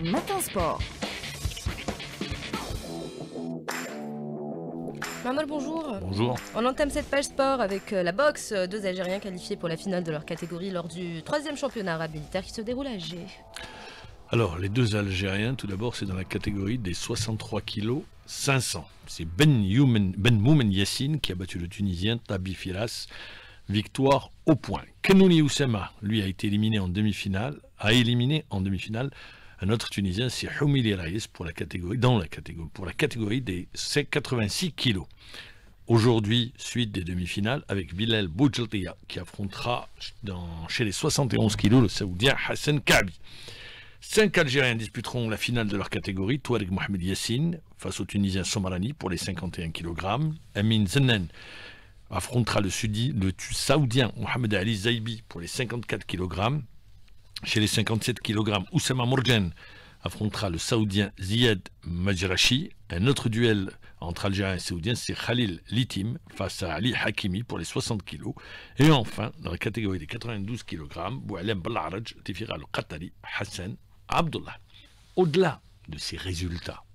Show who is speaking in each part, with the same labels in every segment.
Speaker 1: Matin Sport.
Speaker 2: Mamal, bonjour.
Speaker 3: Bonjour.
Speaker 2: On entame cette page sport avec la boxe. Deux Algériens qualifiés pour la finale de leur catégorie lors du 3e championnat arabe militaire qui se déroule à Alger.
Speaker 3: Alors, les deux Algériens, tout d'abord, c'est dans la catégorie des 63 kg 500. C'est Ben Moumen Yassine qui a battu le Tunisien Tabi Firas. Victoire au point. Kenouni Oussama, lui, a été éliminé en demi-finale. Un autre Tunisien, c'est Houmili Raïs pour la catégorie des 86 kg. Aujourd'hui, suite des demi-finales avec Bilal Boujeltia qui affrontera chez les 71 kg le Saoudien Hassan Kabi. 5 Algériens disputeront la finale de leur catégorie. Touareg Mohamed Yassine face au Tunisien Somarani pour les 51 kg. Amin Zennen affrontera le Saoudien Mohamed Ali Zaibi pour les 54 kg. Chez les 57 kg, Oussama Mourjan affrontera le Saoudien Ziad Majrachi. Un autre duel entre Algériens et Saoudiens, c'est Khalil Litim face à Ali Hakimi pour les 60 kg. Et enfin, dans la catégorie des 92 kg, Boualem Balaraj défiera le Qatari Hassan Abdullah. Au-delà de ces résultats,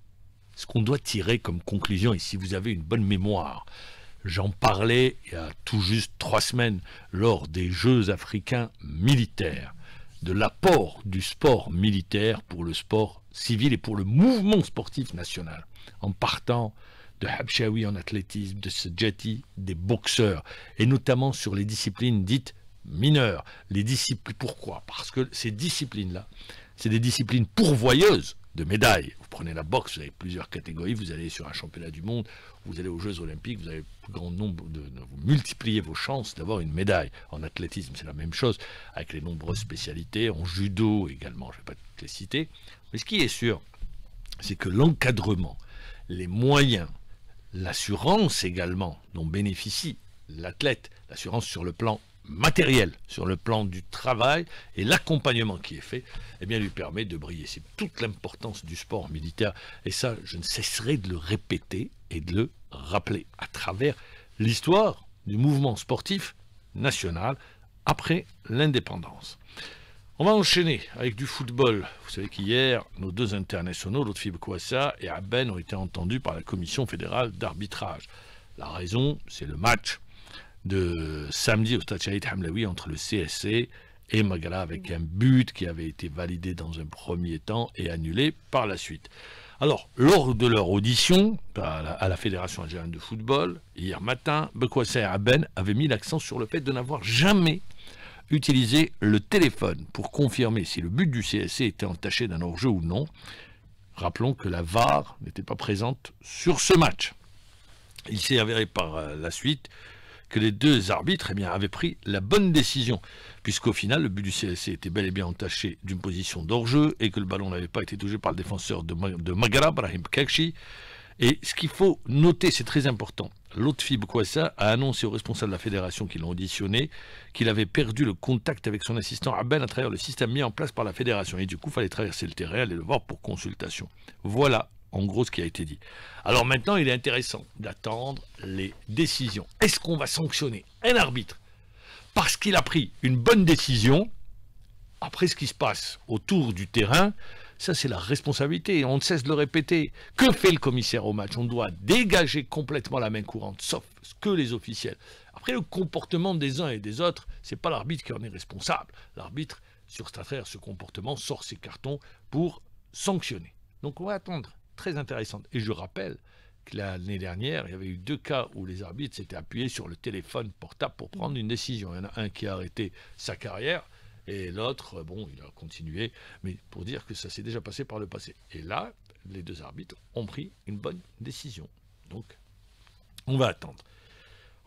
Speaker 3: ce qu'on doit tirer comme conclusion, et si vous avez une bonne mémoire, j'en parlais il y a tout juste 3 semaines lors des Jeux africains militaires, de l'apport du sport militaire pour le sport civil et pour le mouvement sportif national, en partant de Habchaoui en athlétisme, de Sedjati, des boxeurs, et notamment sur les disciplines dites mineures. Pourquoi ? Parce que ces disciplines-là, c'est des disciplines pourvoyeuses de médailles. Vous prenez la boxe, vous avez plusieurs catégories, vous allez sur un championnat du monde, vous allez aux Jeux Olympiques, vous avez le plus grand nombre vous multipliez vos chances d'avoir une médaille. En athlétisme, c'est la même chose, avec les nombreuses spécialités, en judo également, je ne vais pas toutes les citer. Mais ce qui est sûr, c'est que l'encadrement, les moyens, l'assurance également dont bénéficie l'athlète, l'assurance sur le plan matériel, sur le plan du travail et l'accompagnement qui est fait, eh bien, lui permet de briller. C'est toute l'importance du sport militaire. Et ça, je ne cesserai de le répéter et de le rappeler à travers l'histoire du mouvement sportif national après l'indépendance. On va enchaîner avec du football. Vous savez qu'hier, nos deux internationaux, Lotfi Boukhouassa et Abben, ont été entendus par la Commission fédérale d'arbitrage. La raison, c'est le match de samedi au Stade Shahid Hamlaoui entre le CSC et Magara, avec un but qui avait été validé dans un premier temps et annulé par la suite. Alors, lors de leur audition à la Fédération algérienne de football, hier matin, Boukhouassa et Abben avaient mis l'accent sur le fait de n'avoir jamais utilisé le téléphone pour confirmer si le but du CSC était entaché d'un hors-jeu ou non. Rappelons que la VAR n'était pas présente sur ce match. Il s'est avéré par la suite que les deux arbitres avaient pris la bonne décision, puisqu'au final, le but du CSC était bel et bien entaché d'une position d'hors-jeu et que le ballon n'avait pas été touché par le défenseur de Magara, Brahim Kekchi. Et ce qu'il faut noter, c'est très important, Lotfi Boukhouassa a annoncé aux responsables de la fédération qui l'ont auditionné qu'il avait perdu le contact avec son assistant Abben à travers le système mis en place par la fédération. Et du coup, il fallait traverser le terrain, aller le voir pour consultation. Voilà en gros ce qui a été dit. Alors maintenant, il est intéressant d'attendre les décisions. Est-ce qu'on va sanctionner un arbitre parce qu'il a pris une bonne décision après ce qui se passe autour du terrain? Ça, c'est la responsabilité. On ne cesse de le répéter. Que fait le commissaire au match? On doit dégager complètement la main courante, sauf que les officiels. Après, le comportement des uns et des autres, c'est pas l'arbitre qui en est responsable. L'arbitre, sur cette affaire, ce comportement, sort ses cartons pour sanctionner. Donc, on va attendre. Très intéressante. Et je rappelle que l'année dernière, il y avait eu 2 cas où les arbitres s'étaient appuyés sur le téléphone portable pour prendre une décision. Il y en a un qui a arrêté sa carrière et l'autre, bon, il a continué, mais pour dire que ça s'est déjà passé par le passé. Et là, les deux arbitres ont pris une bonne décision. Donc, on va attendre.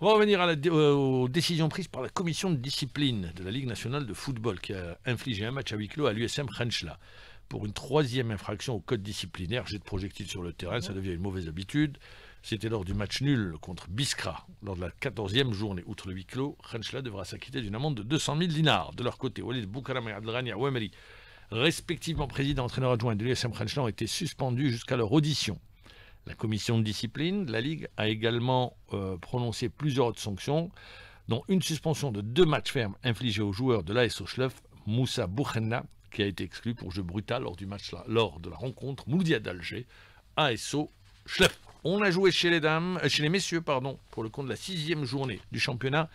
Speaker 3: On va revenir aux décisions prises par la commission de discipline de la Ligue nationale de football qui a infligé un match à huis clos à l'USM Khenchela. Pour une 3e infraction au code disciplinaire, jet de projectiles sur le terrain, ça devient une mauvaise habitude. C'était lors du match nul contre Biskra, lors de la 14e journée. Outre le huis clos, Khenchela devra s'acquitter d'une amende de 200 000 dinars. De leur côté, Walid Boukaram et Abdelghani Ouameri, respectivement président et entraîneur adjoint de l'USM Khenchela, ont été suspendus jusqu'à leur audition. La commission de discipline de la Ligue a également prononcé plusieurs autres sanctions, dont une suspension de 2 matchs fermes infligés aux joueurs de l'AS Ochlef, Moussa Boukhenna, qui a été exclu pour jeu brutal lors de la rencontre Mouloudia d'Alger, ASO Schlepp. On a joué chez les messieurs, pour le compte de la 6e journée du championnat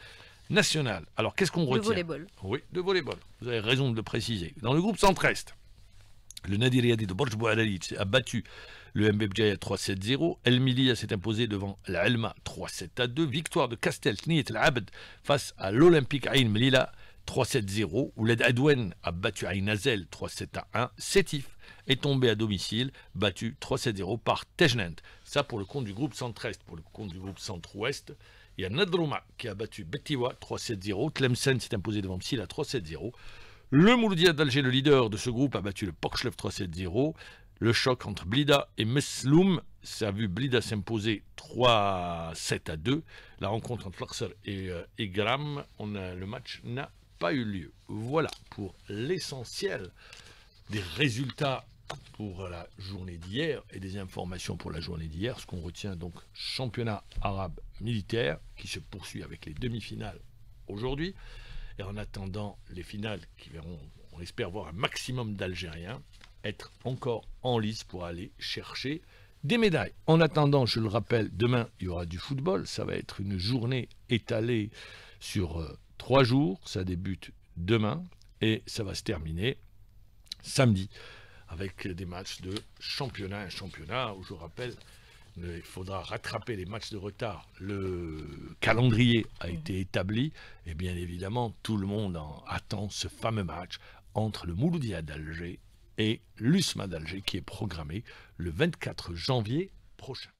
Speaker 3: national. Alors, qu'est-ce qu'on retient?
Speaker 2: De volleyball.
Speaker 3: Oui, de volleyball. Vous avez raison de le préciser. Dans le groupe Centre-Est, le Nadi Riadi de Borj Boualalic a battu le MB Bjaya 3-7-0. El Milia s'est imposé devant la Elma 3-7-2. Victoire de Castel Niyet El Abd face à l'Olympique Ain Melilla 3-7-0. Ouled Adwen a battu Ain Azel 3-7-1. Sétif est tombé à domicile, battu 3-7-0 par Tejnent. Ça pour le compte du groupe Centre-Est. Pour le compte du groupe Centre-Ouest, il y a Nadrouma qui a battu Betiwa 3-7-0. Tlemcen s'est imposé devant Msila 3-7-0. Le Mouloudia d'Alger, le leader de ce groupe, a battu le Pokchlev 3-7-0. Le choc entre Blida et Mesloum, ça a vu Blida s'imposer 3-7-2. La rencontre entre Laxer et Gram, le match n'a pas eu lieu. Voilà pour l'essentiel des résultats pour la journée d'hier et des informations pour la journée d'hier. Ce qu'on retient donc, championnat arabe militaire qui se poursuit avec les demi-finales aujourd'hui. Et en attendant les finales qui verront, on espère voir un maximum d'Algériens être encore en lice pour aller chercher des médailles. En attendant, je le rappelle, demain il y aura du football. Ça va être une journée étalée sur 3 jours. Ça débute demain et ça va se terminer samedi avec des matchs de championnat. Un championnat où, je rappelle, il faudra rattraper les matchs de retard. Le calendrier a été établi et bien évidemment tout le monde attend ce fameux match entre le Mouloudia d'Alger et l'USMA d'Alger qui est programmé le 24 janvier prochain.